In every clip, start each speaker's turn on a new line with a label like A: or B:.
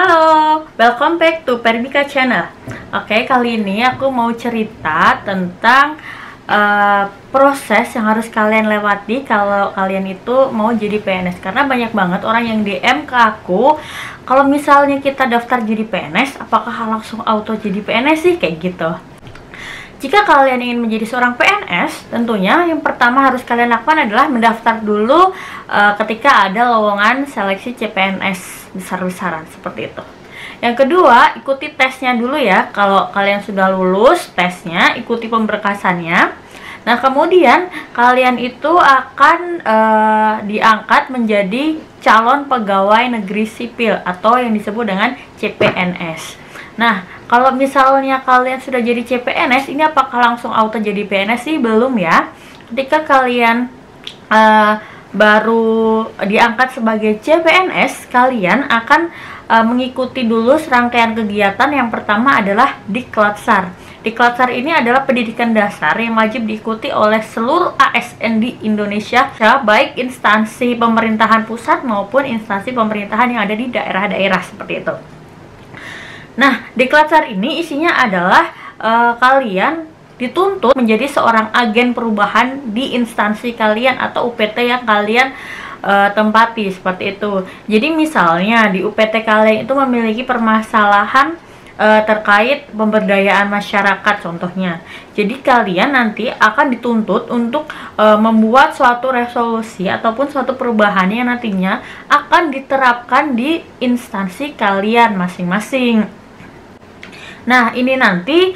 A: Halo, welcome back to Permika Channel. Oke, kali ini aku mau cerita tentang proses yang harus kalian lewati kalau kalian itu mau jadi PNS. Karena banyak banget orang yang DM ke aku, kalau misalnya kita daftar jadi PNS, apakah langsung auto jadi PNS sih? Kayak gitu. Jika kalian ingin menjadi seorang PNS, tentunya yang pertama harus kalian lakukan adalah mendaftar dulu ketika ada lowongan seleksi CPNS besar-besaran seperti itu. Yang kedua, ikuti tesnya dulu ya. Kalau kalian sudah lulus tesnya, ikuti pemberkasannya. Nah, kemudian kalian itu akan diangkat menjadi calon pegawai negeri sipil atau yang disebut dengan CPNS. Nah, kalau misalnya kalian sudah jadi CPNS, ini apakah langsung auto jadi PNS sih? Belum ya. Ketika kalian baru diangkat sebagai CPNS, kalian akan mengikuti dulu serangkaian kegiatan. Yang pertama adalah Diklatsar. Diklatsar ini adalah pendidikan dasar yang wajib diikuti oleh seluruh ASN di Indonesia, baik instansi pemerintahan pusat maupun instansi pemerintahan yang ada di daerah-daerah seperti itu. Nah, Diklatsar ini isinya adalah kalian dituntut menjadi seorang agen perubahan di instansi kalian atau UPT yang kalian tempati seperti itu. Jadi misalnya di UPT kalian itu memiliki permasalahan terkait pemberdayaan masyarakat contohnya. Jadi kalian nanti akan dituntut untuk membuat suatu resolusi ataupun suatu perubahan yang nantinya akan diterapkan di instansi kalian masing-masing. Nah, ini nanti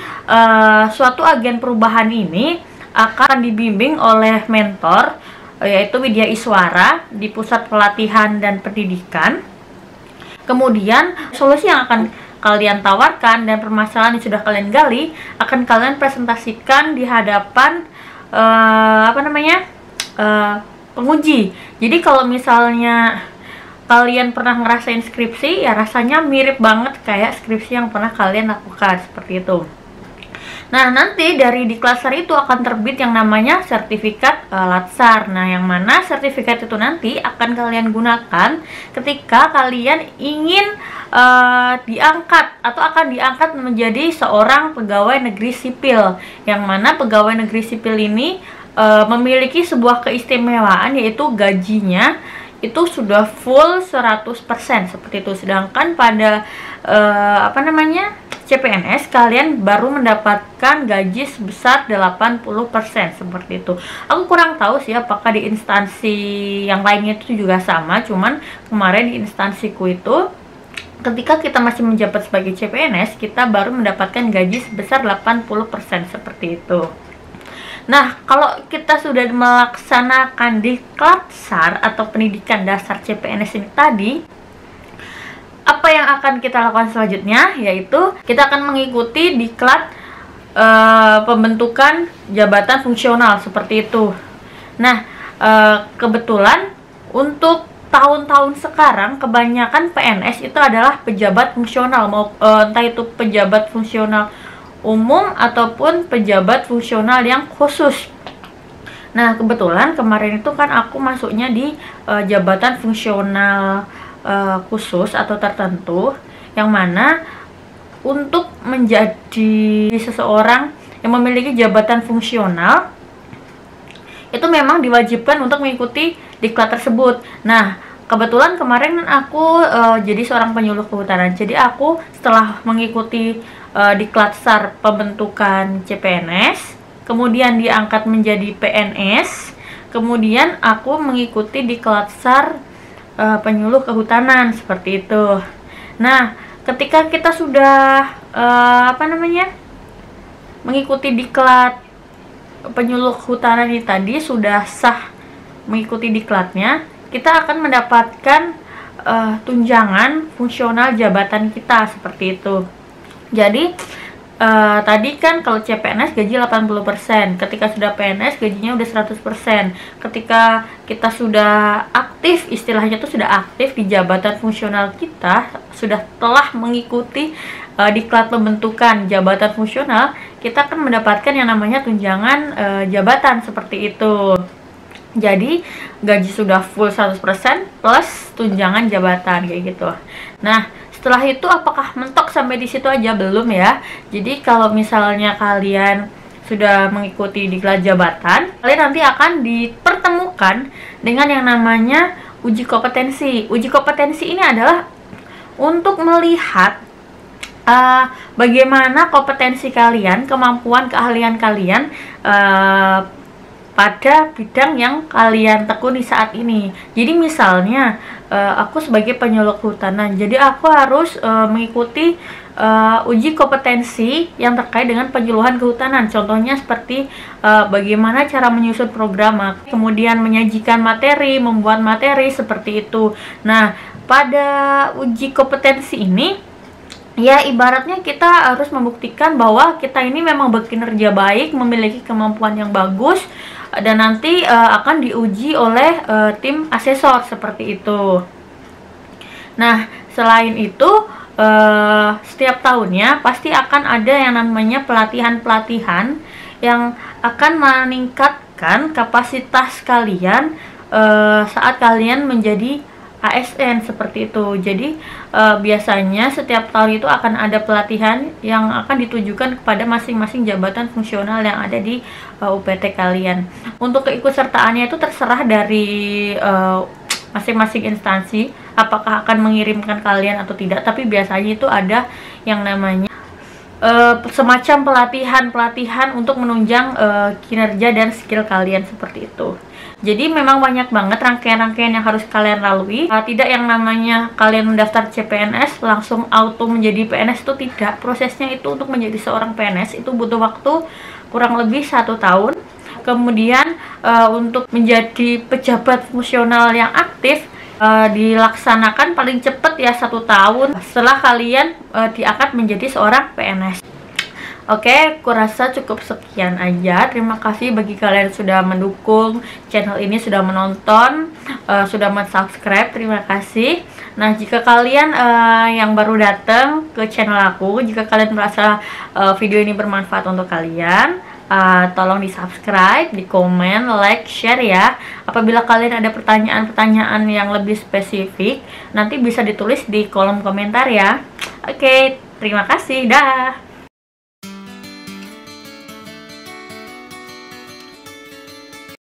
A: suatu agen perubahan ini akan dibimbing oleh mentor, yaitu Widya Iswara di Pusat Pelatihan dan Pendidikan. Kemudian solusi yang akan kalian tawarkan dan permasalahan yang sudah kalian gali akan kalian presentasikan di hadapan penguji. Jadi kalau misalnya kalian pernah ngerasain skripsi, ya rasanya mirip banget kayak skripsi yang pernah kalian lakukan seperti itu. Nah, nanti dari Diklatsar itu akan terbit yang namanya sertifikat Latsar. Nah, yang mana sertifikat itu nanti akan kalian gunakan ketika kalian ingin diangkat atau akan diangkat menjadi seorang pegawai negeri sipil. Yang mana pegawai negeri sipil ini memiliki sebuah keistimewaan, yaitu gajinya itu sudah full 100% seperti itu. Sedangkan pada CPNS kalian baru mendapatkan gaji sebesar 80% seperti itu. Aku kurang tahu sih apakah di instansi yang lainnya itu juga sama, cuman kemarin di instansiku itu ketika kita masih menjabat sebagai CPNS, kita baru mendapatkan gaji sebesar 80% seperti itu. Nah, kalau kita sudah melaksanakan Diklatsar atau pendidikan dasar CPNS ini tadi, apa yang akan kita lakukan selanjutnya? Yaitu kita akan mengikuti diklat pembentukan jabatan fungsional seperti itu. Nah, kebetulan untuk tahun-tahun sekarang kebanyakan PNS itu adalah pejabat fungsional, entah itu pejabat fungsional umum ataupun pejabat fungsional yang khusus. Nah, kebetulan kemarin itu kan aku masuknya di jabatan fungsional khusus atau tertentu, yang mana untuk menjadi seseorang yang memiliki jabatan fungsional itu memang diwajibkan untuk mengikuti diklat tersebut. Nah, kebetulan kemarin aku jadi seorang penyuluh kehutanan. Jadi aku setelah mengikuti Diklatsar pembentukan CPNS, kemudian diangkat menjadi PNS, kemudian aku mengikuti Diklatsar penyuluh kehutanan seperti itu. Nah, ketika kita sudah mengikuti diklat penyuluh kehutanan ini tadi, sudah sah mengikuti diklatnya, kita akan mendapatkan tunjangan fungsional jabatan kita seperti itu. Jadi tadi kan kalau CPNS gaji 80%, ketika sudah PNS gajinya udah 100%. Ketika kita sudah aktif, istilahnya itu sudah aktif di jabatan fungsional kita, sudah telah mengikuti diklat pembentukan jabatan fungsional, kita akan mendapatkan yang namanya tunjangan jabatan seperti itu. Jadi gaji sudah full 100% plus tunjangan jabatan kayak gitu. Nah, Setelah itu apakah mentok sampai di situ aja? Belum ya. Jadi kalau misalnya kalian sudah mengikuti diklat jabatan, kalian nanti akan dipertemukan dengan yang namanya uji kompetensi. Uji kompetensi ini adalah untuk melihat bagaimana kompetensi kalian, kemampuan, keahlian kalian pada bidang yang kalian tekuni saat ini. Jadi misalnya aku sebagai penyuluh kehutanan, jadi aku harus mengikuti uji kompetensi yang terkait dengan penyuluhan kehutanan. Contohnya seperti bagaimana cara menyusun program, kemudian menyajikan materi, membuat materi, seperti itu. Nah, pada uji kompetensi ini ya ibaratnya kita harus membuktikan bahwa kita ini memang berkinerja baik, memiliki kemampuan yang bagus, dan nanti akan diuji oleh tim asesor, seperti itu. Nah, selain itu setiap tahunnya pasti akan ada yang namanya pelatihan-pelatihan yang akan meningkatkan kapasitas kalian saat kalian menjadi ASN, seperti itu. Jadi biasanya setiap tahun itu akan ada pelatihan yang akan ditujukan kepada masing-masing jabatan fungsional yang ada di UPT kalian. Untuk keikutsertaannya itu terserah dari masing-masing instansi apakah akan mengirimkan kalian atau tidak, tapi biasanya itu ada yang namanya semacam pelatihan untuk menunjang kinerja dan skill kalian, seperti itu. Jadi memang banyak banget rangkaian-rangkaian yang harus kalian lalui. Tidak yang namanya kalian mendaftar CPNS langsung auto menjadi PNS, itu tidak. Prosesnya itu untuk menjadi seorang PNS itu butuh waktu kurang lebih 1 tahun. Kemudian untuk menjadi pejabat fungsional yang aktif dilaksanakan paling cepat ya 1 tahun setelah kalian diangkat menjadi seorang PNS. Oke, kurasa cukup sekian aja. Terima kasih bagi kalian sudah mendukung channel ini, sudah menonton, sudah subscribe. Terima kasih. Nah, jika kalian yang baru datang ke channel aku, jika kalian merasa video ini bermanfaat untuk kalian, tolong di subscribe, di komen, like, share ya. Apabila kalian ada pertanyaan-pertanyaan yang lebih spesifik, nanti bisa ditulis di kolom komentar ya. Oke, terima kasih, dah.